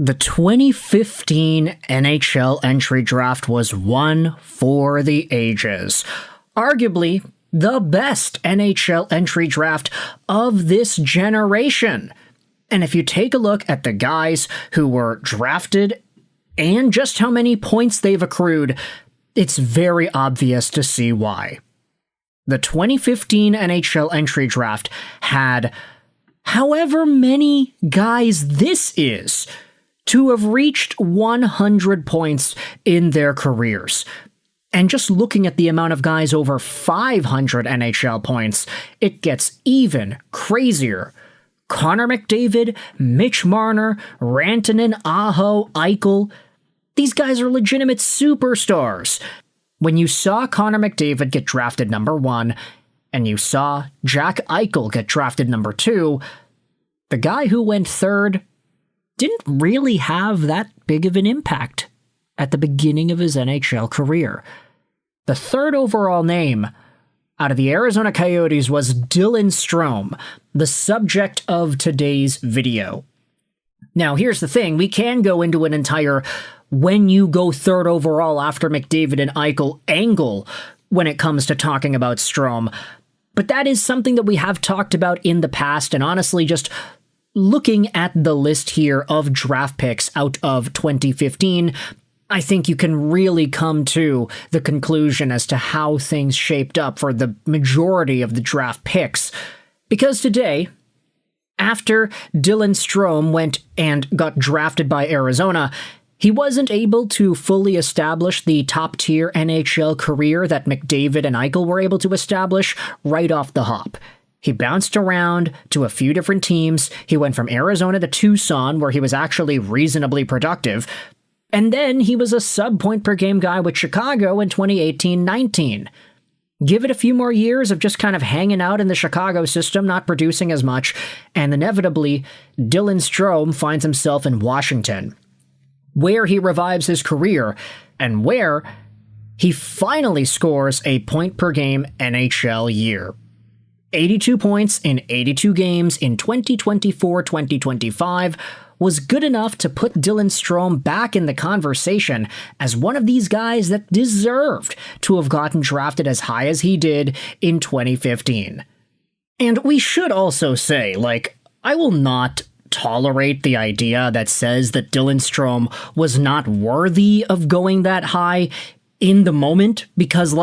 The 2015 NHL Entry Draft was one for the ages. Arguably, the best NHL Entry Draft of this generation. And if you take a look at the guys who were drafted and just how many points they've accrued, it's very obvious to see why. The 2015 NHL Entry Draft had however many guys this is to have reached 100 points in their careers. And just looking at the amount of guys over 500 NHL points, it gets even crazier. Connor McDavid, Mitch Marner, Rantanen, Aho, Eichel, these guys are legitimate superstars. When you saw Connor McDavid get drafted number 1, and you saw Jack Eichel get drafted number 2, the guy who went third didn't really have that big of an impact at the beginning of his NHL career. The third overall name out of the Arizona Coyotes was Dylan Strome, the subject of today's video. Now, here's the thing. We can go into an entire when you go third overall after McDavid and Eichel angle when it comes to talking about Strome, but that is something that we have talked about in the past, and honestly, just looking at the list here of draft picks out of 2015, I think you can really come to the conclusion as to how things shaped up for the majority of the draft picks. Because today, after Dylan Strome went and got drafted by Arizona, he wasn't able to fully establish the top-tier NHL career that McDavid and Eichel were able to establish right off the hop. He bounced around to a few different teams. He went from Arizona to Tucson, where he was actually reasonably productive. And then he was a sub-point-per-game guy with Chicago in 2018-19. Give it a few more years of just kind of hanging out in the Chicago system, not producing as much, and inevitably, Dylan Strome finds himself in Washington, where he revives his career, and where he finally scores a point-per-game NHL year. 82 points in 82 games in 2024-2025 was good enough to put Dylan Strome back in the conversation as one of these guys that deserved to have gotten drafted as high as he did in 2015. And we should also say, I will not tolerate the idea that says that Dylan Strome was not worthy of going that high in the moment, because,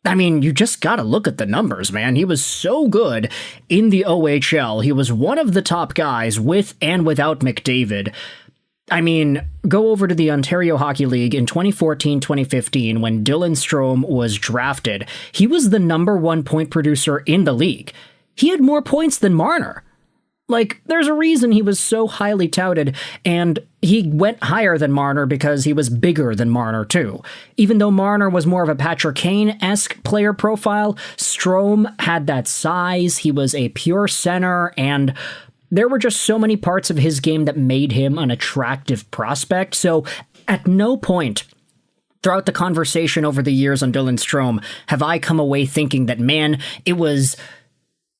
you just gotta look at the numbers, man. He was so good in the OHL. He was one of the top guys with and without McDavid. Go over to the Ontario Hockey League in 2014-2015 when Dylan Strome was drafted. He was the number 1 point producer in the league. He had more points than Marner. There's a reason he was so highly touted, and he went higher than Marner because he was bigger than Marner, too. Even though Marner was more of a Patrick Kane-esque player profile, Strome had that size, he was a pure center, and there were just so many parts of his game that made him an attractive prospect, so at no point throughout the conversation over the years on Dylan Strome have I come away thinking that, man, it was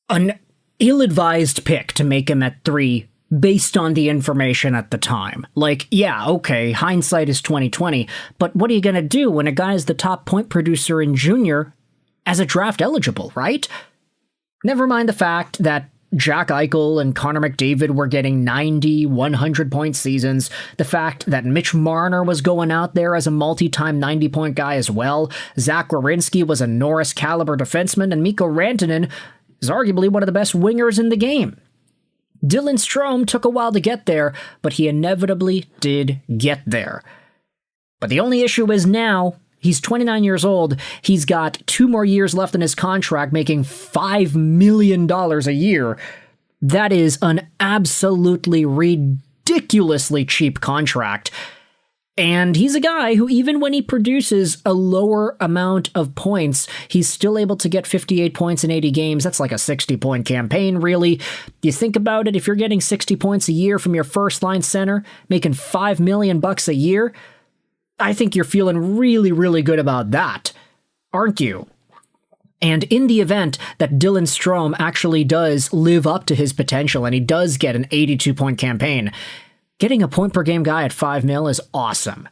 an ill-advised pick to make him at 3 based on the information at the time. Hindsight is 2020, but what are you gonna do when a guy's the top point producer in junior as a draft eligible, right? Never mind the fact that Jack Eichel and Connor McDavid were getting 90, 100-point seasons, the fact that Mitch Marner was going out there as a multi-time 90-point guy as well, Zach Werenski was a Norris-caliber defenseman, and Mikko Rantanen is arguably one of the best wingers in the game. Dylan Strome took a while to get there, but he inevitably did get there. But the only issue is now, he's 29 years old, he's got 2 more years left in his contract, making $5 million a year. That is an absolutely ridiculously cheap contract. And he's a guy who, even when he produces a lower amount of points, he's still able to get 58 points in 80 games. That's like a 60-point campaign, really. You think about it, if you're getting 60 points a year from your first-line center, making $5 million a year, I think you're feeling really, really good about that, aren't you? And in the event that Dylan Strome actually does live up to his potential and he does get an 82-point campaign, Getting a point per game guy at $5 million is awesome.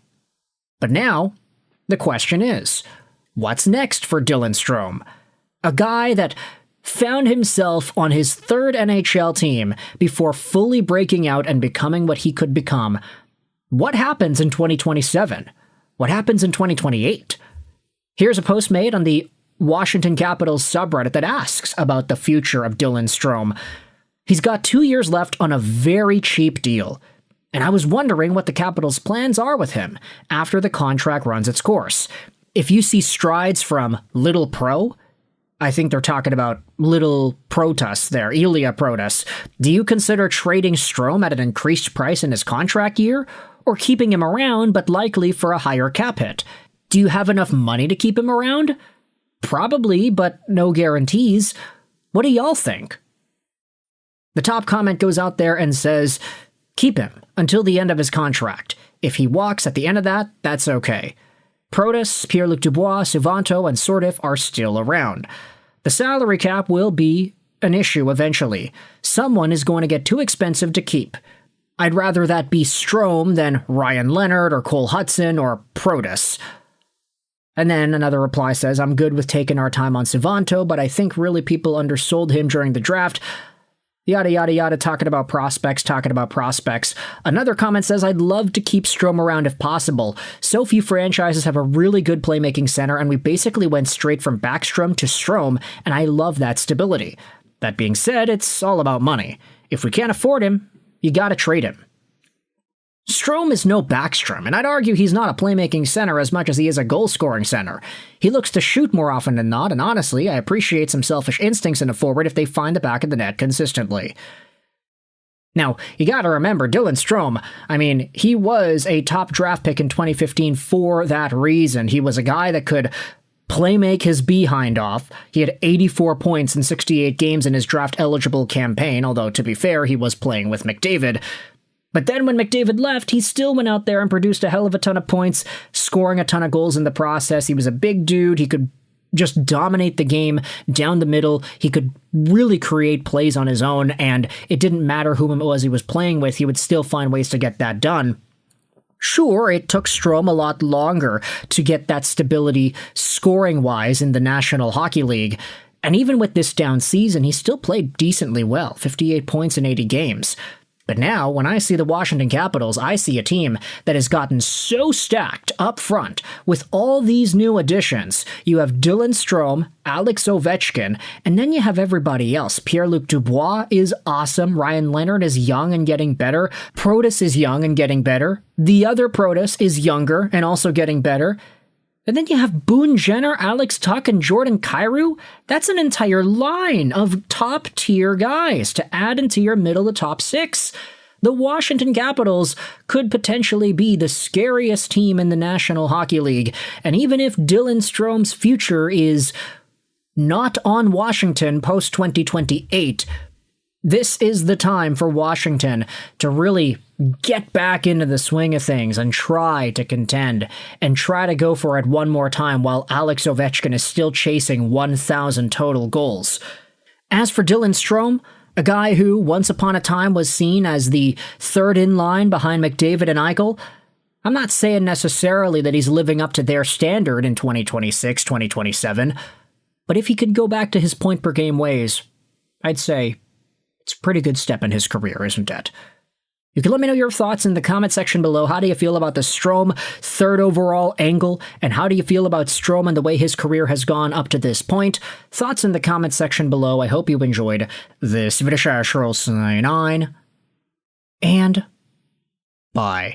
But now, the question is, what's next for Dylan Strome? A guy that found himself on his third NHL team before fully breaking out and becoming what he could become. What happens in 2027? What happens in 2028? Here's a post made on the Washington Capitals subreddit that asks about the future of Dylan Strome. He's got 2 years left on a very cheap deal, and I was wondering what the Capitals' plans are with him after the contract runs its course. If you see strides from Little Pro, I think they're talking about Little Protus there, Ilya Protus. Do you consider trading Strome at an increased price in his contract year, or keeping him around but likely for a higher cap hit? Do you have enough money to keep him around? Probably, but no guarantees. What do y'all think? The top comment goes out there and says, keep him until the end of his contract. If he walks at the end of that, that's okay. Protus, Pierre-Luc Dubois, Suvanto, and Sordiff are still around. The salary cap will be an issue eventually. Someone is going to get too expensive to keep. I'd rather that be Strome than Ryan Leonard or Cole Hudson or Protus. And then another reply says, I'm good with taking our time on Suvanto, but I think really people undersold him during the draft. Yada, yada, yada, talking about prospects. Another comment says, I'd love to keep Strome around if possible. So few franchises have a really good playmaking center, and we basically went straight from Backstrom to Strome, and I love that stability. That being said, it's all about money. If we can't afford him, you gotta trade him. Strome is no Backstrom, and I'd argue he's not a playmaking center as much as he is a goal-scoring center. He looks to shoot more often than not, and honestly, I appreciate some selfish instincts in a forward if they find the back of the net consistently. Now, you gotta remember, Dylan Strome, he was a top draft pick in 2015 for that reason. He was a guy that could playmake his behind off. He had 84 points in 68 games in his draft-eligible campaign, although, to be fair, he was playing with McDavid. But then when McDavid left, he still went out there and produced a hell of a ton of points, scoring a ton of goals in the process. He was a big dude. He could just dominate the game down the middle. He could really create plays on his own, and it didn't matter who it was he was playing with. He would still find ways to get that done. Sure, it took Strome a lot longer to get that stability scoring-wise in the National Hockey League. And even with this down season, he still played decently well, 58 points in 80 games. But now, when I see the Washington Capitals, I see a team that has gotten so stacked up front with all these new additions. You have Dylan Strome, Alex Ovechkin, and then you have everybody else. Pierre-Luc Dubois is awesome. Ryan Leonard is young and getting better. Protus is young and getting better. The other Protus is younger and also getting better. And then you have Boone Jenner, Alex Tuch, and Jordan Kyrou. That's an entire line of top-tier guys to add into your middle of the top six. The Washington Capitals could potentially be the scariest team in the National Hockey League. And even if Dylan Strome's future is not on Washington post-2028, this is the time for Washington to really get back into the swing of things and try to contend and try to go for it one more time while Alex Ovechkin is still chasing 1,000 total goals. As for Dylan Strome, a guy who once upon a time was seen as the third in line behind McDavid and Eichel, I'm not saying necessarily that he's living up to their standard in 2026, 2027, but if he could go back to his point per game ways, I'd say it's a pretty good step in his career, isn't it? You can let me know your thoughts in the comment section below. How do you feel about the Strome third overall angle? And how do you feel about Strome and the way his career has gone up to this point? Thoughts in the comment section below. I hope you enjoyed this video. And bye.